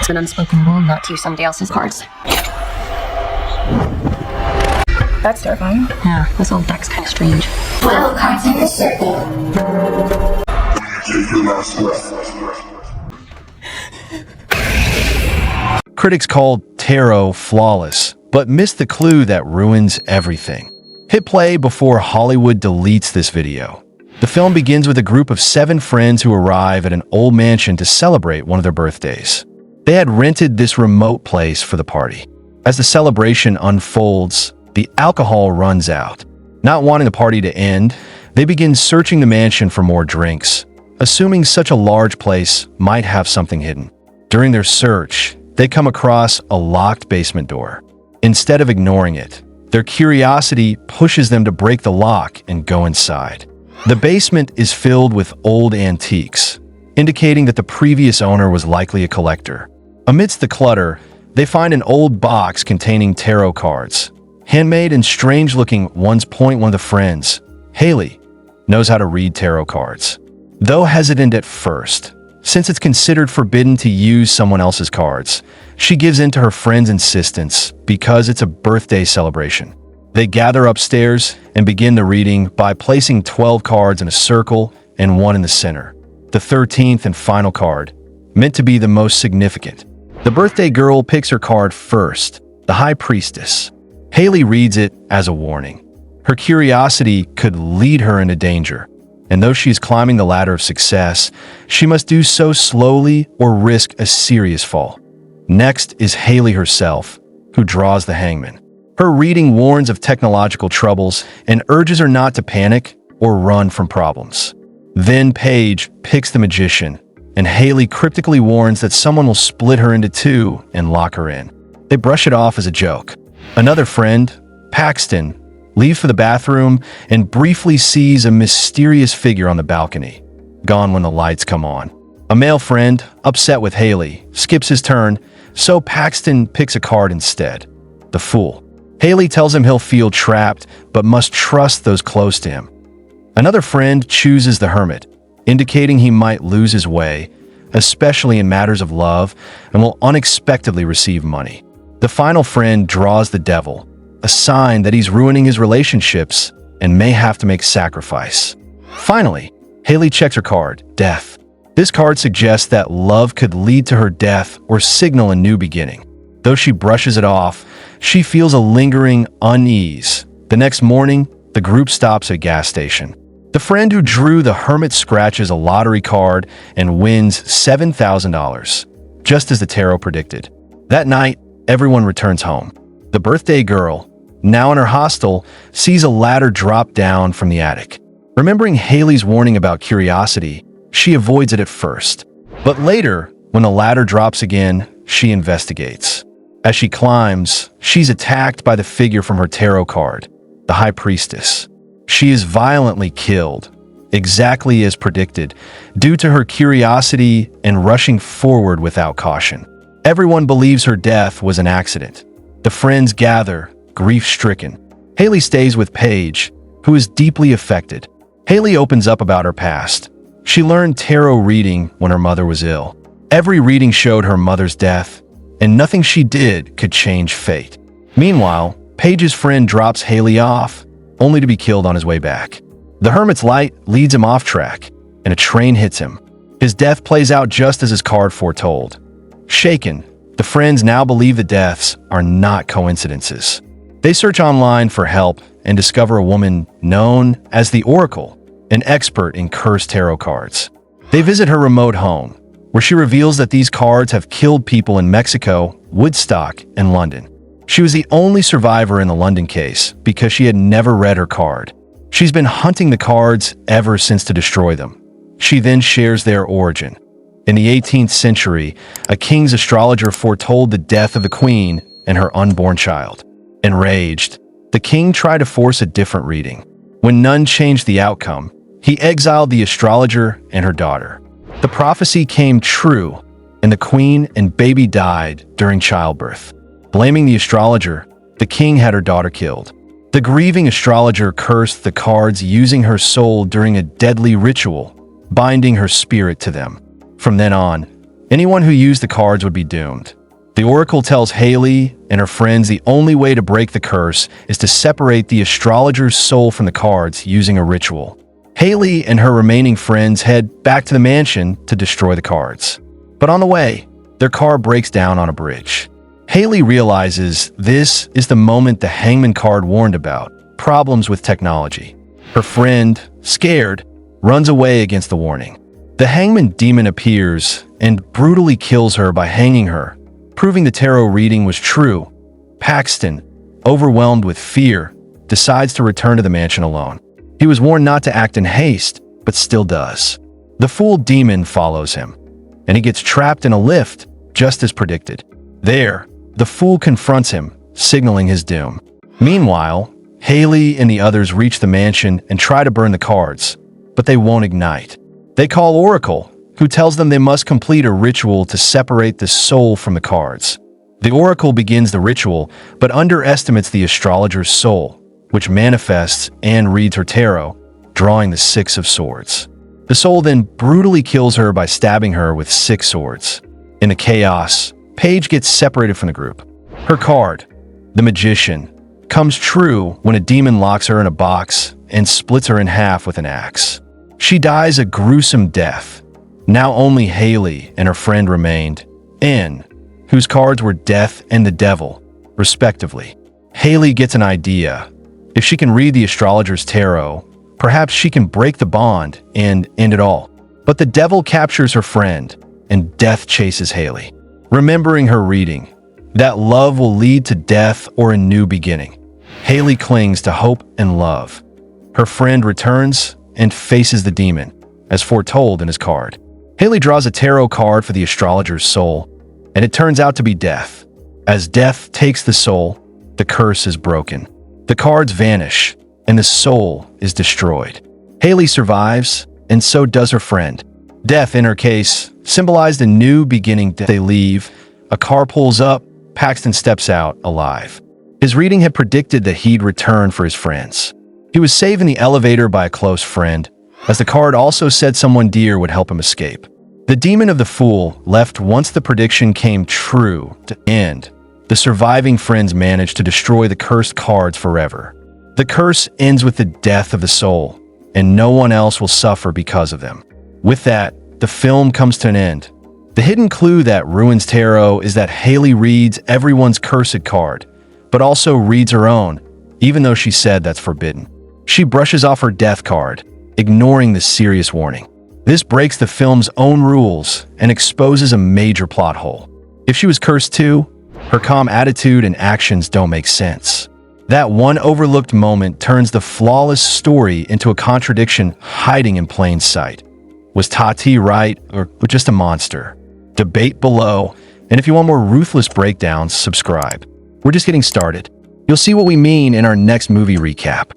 It's an unspoken rule not to use somebody else's cards. That's terrifying. Yeah, this old deck's kind of strange. 12 cards in the circle. Take your last breath. Critics called tarot flawless, but missed the clue that ruins everything. Hit play before Hollywood deletes this video. The film begins with a group of 7 friends who arrive at an old mansion to celebrate one of their birthdays. They had rented this remote place for the party. As the celebration unfolds, the alcohol runs out. Not wanting the party to end, they begin searching the mansion for more drinks, assuming such a large place might have something hidden. During their search, they come across a locked basement door. Instead of ignoring it, their curiosity pushes them to break the lock and go inside. The basement is filled with old antiques, indicating that the previous owner was likely a collector. Amidst the clutter, they find an old box containing tarot cards. Handmade and strange-looking ones. One of the friends, Haley, knows how to read tarot cards. Though hesitant at first, since it's considered forbidden to use someone else's cards, she gives in to her friend's insistence because it's a birthday celebration. They gather upstairs and begin the reading by placing 12 cards in a circle and one in the center. The 13th and final card, meant to be the most significant. The birthday girl picks her card first, the High Priestess. Haley reads it as a warning. Her curiosity could lead her into danger, and though she is climbing the ladder of success, she must do so slowly or risk a serious fall. Next is Haley herself, who draws the Hangman. Her reading warns of technological troubles and urges her not to panic or run from problems. Then Paige picks the Magician, and Haley cryptically warns that someone will split her into 2 and lock her in. They brush it off as a joke. Another friend, Paxton, leaves for the bathroom and briefly sees a mysterious figure on the balcony, gone when the lights come on. A male friend, upset with Haley, skips his turn, so Paxton picks a card instead, the Fool. Haley tells him he'll feel trapped, but must trust those close to him. Another friend chooses the Hermit, indicating he might lose his way, especially in matters of love, and will unexpectedly receive money. The final friend draws the Devil, a sign that he's ruining his relationships and may have to make sacrifice. Finally, Haley checks her card, Death. This card suggests that love could lead to her death or signal a new beginning. Though she brushes it off, she feels a lingering unease. The next morning, the group stops at a gas station. The friend who drew the Hermit scratches a lottery card and wins $7,000, just as the tarot predicted. That night, everyone returns home. The birthday girl, now in her hostel, sees a ladder drop down from the attic. Remembering Haley's warning about curiosity, she avoids it at first. But later, when the ladder drops again, she investigates. As she climbs, she's attacked by the figure from her tarot card, the High Priestess. She is violently killed, exactly as predicted, due to her curiosity and rushing forward without caution. Everyone believes her death was an accident. The friends gather, grief-stricken. Haley stays with Paige, who is deeply affected. Haley opens up about her past. She learned tarot reading when her mother was ill. Every reading showed her mother's death, and nothing she did could change fate. Meanwhile, Paige's friend drops Haley off, only to be killed on his way back. The Hermit's light leads him off track, and a train hits him. His death plays out just as his card foretold. Shaken, the friends now believe the deaths are not coincidences. They search online for help and discover a woman known as the Oracle, an expert in cursed tarot cards. They visit her remote home, where she reveals that these cards have killed people in Mexico, Woodstock, and London. She was the only survivor in the London case because she had never read her card. She's been hunting the cards ever since to destroy them. She then shares their origin. In the 18th century, a king's astrologer foretold the death of the queen and her unborn child. Enraged, the king tried to force a different reading. When none changed the outcome, he exiled the astrologer and her daughter. The prophecy came true, and the queen and baby died during childbirth. Blaming the astrologer, the king had her daughter killed. The grieving astrologer cursed the cards using her soul during a deadly ritual, binding her spirit to them. From then on, anyone who used the cards would be doomed. The Oracle tells Haley and her friends the only way to break the curse is to separate the astrologer's soul from the cards using a ritual. Haley and her remaining friends head back to the mansion to destroy the cards. But on the way, their car breaks down on a bridge. Haley realizes this is the moment the Hangman card warned about, problems with technology. Her friend, scared, runs away against the warning. The Hangman demon appears and brutally kills her by hanging her, proving the tarot reading was true. Paxton, overwhelmed with fear, decides to return to the mansion alone. He was warned not to act in haste, but still does. The Fool demon follows him, and he gets trapped in a lift, just as predicted. There, the Fool confronts him, signaling his doom. Meanwhile, Haley and the others reach the mansion and try to burn the cards, but they won't ignite. They call Oracle, who tells them they must complete a ritual to separate the soul from the cards. The Oracle begins the ritual, but underestimates the astrologer's soul, which manifests and reads her tarot, drawing the Six of Swords. The soul then brutally kills her by stabbing her with 6 swords. In the chaos, Paige gets separated from the group. Her card, the Magician, comes true when a demon locks her in a box and splits her in half with an axe. She dies a gruesome death. Now only Haley and her friend remained, N, whose cards were Death and the Devil, respectively. Haley gets an idea. If she can read the astrologer's tarot, perhaps she can break the bond and end it all. But the devil captures her friend, and death chases Haley. Remembering her reading, that love will lead to death or a new beginning. Haley clings to hope and love. Her friend returns and faces the demon, as foretold in his card. Haley draws a tarot card for the astrologer's soul, and it turns out to be death. As death takes the soul, the curse is broken. The cards vanish, and the soul is destroyed. Haley survives, and so does her friend. Death, in her case, symbolized a new beginning. They leave, a car pulls up, Paxton steps out, alive. His reading had predicted that he'd return for his friends. He was saved in the elevator by a close friend, as the card also said someone dear would help him escape. The demon of the Fool left once the prediction came true to end. The surviving friends managed to destroy the cursed cards forever. The curse ends with the death of the soul, and no one else will suffer because of them. With that, the film comes to an end. The hidden clue that ruins tarot is that Haley reads everyone's cursed card, but also reads her own, even though she said that's forbidden. She brushes off her death card, ignoring the serious warning. This breaks the film's own rules and exposes a major plot hole. If she was cursed too, her calm attitude and actions don't make sense. That one overlooked moment turns the flawless story into a contradiction hiding in plain sight. Was Tati right or just a monster? Debate below, and if you want more ruthless breakdowns, subscribe. We're just getting started. You'll see what we mean in our next movie recap.